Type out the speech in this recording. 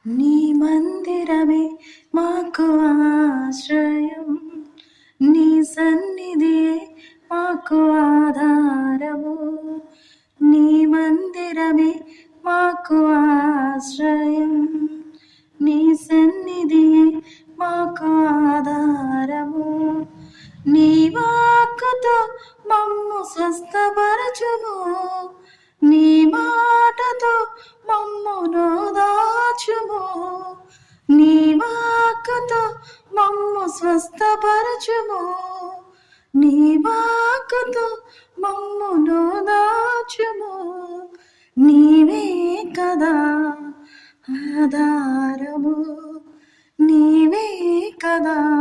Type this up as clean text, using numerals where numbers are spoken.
నీ మందిరమే మాకు ఆశ్రయం, నీ సన్నిధియే మాకు ఆధారము. నీ మందిరమే మాకు ఆశ్రయం, నీ సన్నిధియే మాకు ఆధారము. నీ వాక్కుతో మమ్ము స్వస్థపరచుము, నీ మాటతో మమ్ము నోదాచుము. నీ వాక్కుతో మమ్ము స్వస్థపరచుము, నీ వాక్కుతో మమ్ము నోదాచుము. నీవే కదా ఆధారము, నీవే కదా